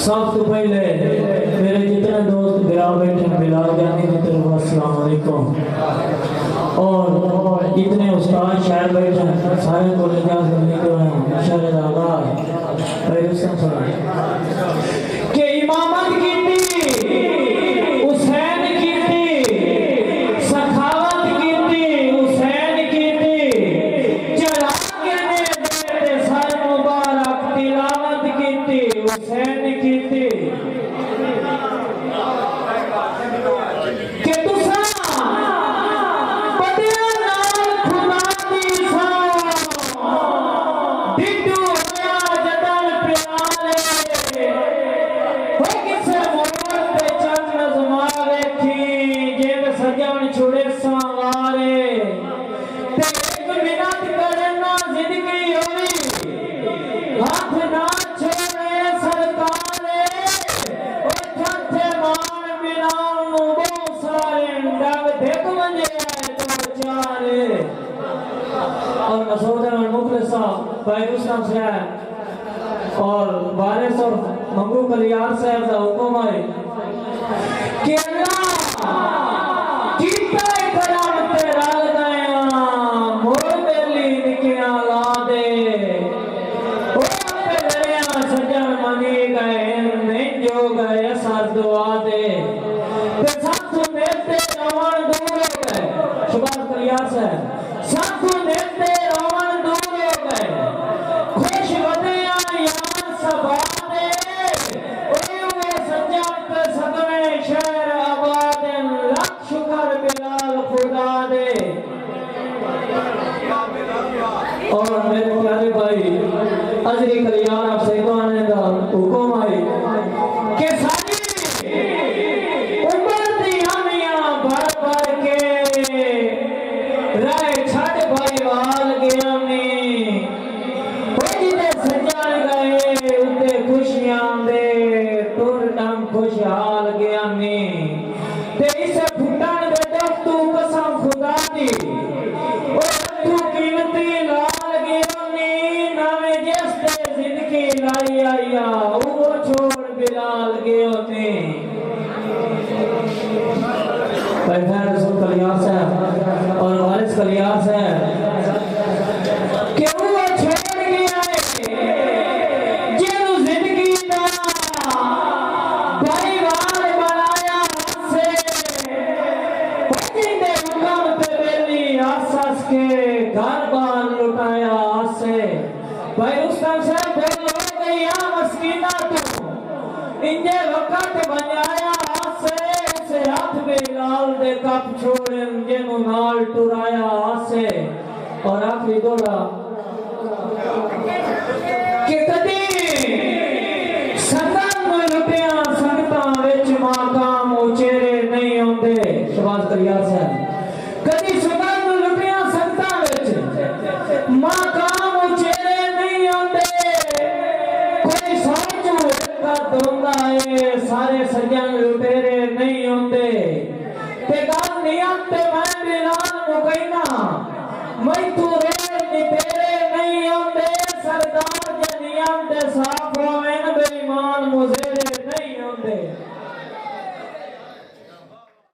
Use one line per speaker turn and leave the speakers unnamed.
سب تو پہلے میرے جتنے دوست گرا بیٹھے بلال جانی کی طرف السلام علیکم، اور اتنے استاد شاعر بیٹھے ہیں سارے کو اجازت کرنے کے ہیں شاعر آغاز پہلے سن سنا کہ امامت کی تھی حسین کی تھی، سخاوت کی تھی حسین کی تھی، چلا کے دے سر مبارک، تلاوت کی تھی حسین کی تھی، کہ تساں بدیا نال خدا دی سان ڈڈو ہویا جدل پیالے، ہو کسے موڑ تے چند نظما ویکھی جیب سجن چھڑے سوارے، تے ایک منت کرنا زندگی ہوئی ہاتھ نہ چھوڑے سرکارے، او تھے مان بلال نو بہت سارے ڈگ دھک منجے چار چارے، اور مسعود احمد مخلص صاحب بھائی رستم صاحب اور وارث اور منگو کلیار صاحب کا حکم ہے کہ اللہ کیتا کرم تے رل گئے موڑ بیلی نکیاں لا دے، او اپنے لڑیاں سجن منی گئے نہیں جو گئے سر دعا دے، تے ساتھ نیتے روان دور ہو گئے، شباز کلیار صاحب ساتھ نیتے روان دور ہو گئے، خوش ودیاں یار سبا دے، اوے اوے سجن تے صدمے شہر آباد، لاکھ شکر بلال خدا دے۔ اور میرے پیارے بھائی عزری کلیار آپ سے کہانے کا حکم آئی کہ ساری عمر دی ہمیاں بھر بھر کے رائے چھٹ بھائی وال گیا میں، وہ جتے سجان گئے اتے خوشیاں دے ٹور ڈم خوشحال گیا میں، تے اسے پھٹان دے دفتو قسم خدا دی، اور تو قیمتی لال گیا میں، نامے جس دے زندگی لائی آیا وہ چھوڑ بلال گیا میں۔ پیغمبر رسول کلیار صاحب اور وارث کلیار صاحب کہ وہ چھوڑ گیا ہے جنہوں زندگی دا پریوار بنایا سے، جن دے حکم تے بیلی آساس کے گھر بار لٹایا سے، بھائی رستم صاحب بول ہو گئی مسکینہ تو انجے وقت بنایا سے، اسے ہاتھ بلال دے کپ چھوڑن جنہوں نال ٹرایا سے، اور آخری دوڑا کہ کدی سنگن میں لٹیاں سنگتاں وچ ماقام اچیرے نہیں ہوندے، شباز کلیار صاحب کدی سنگن میں لٹیاں سنگتاں وچ ماقام اچیرے نہیں ہوندے، کوئی سوچو ایک دوندا ہے سارے سجن لٹیرے نہیں ہوندے، تے گل نیت تے میں بلال نو کہنا میں تو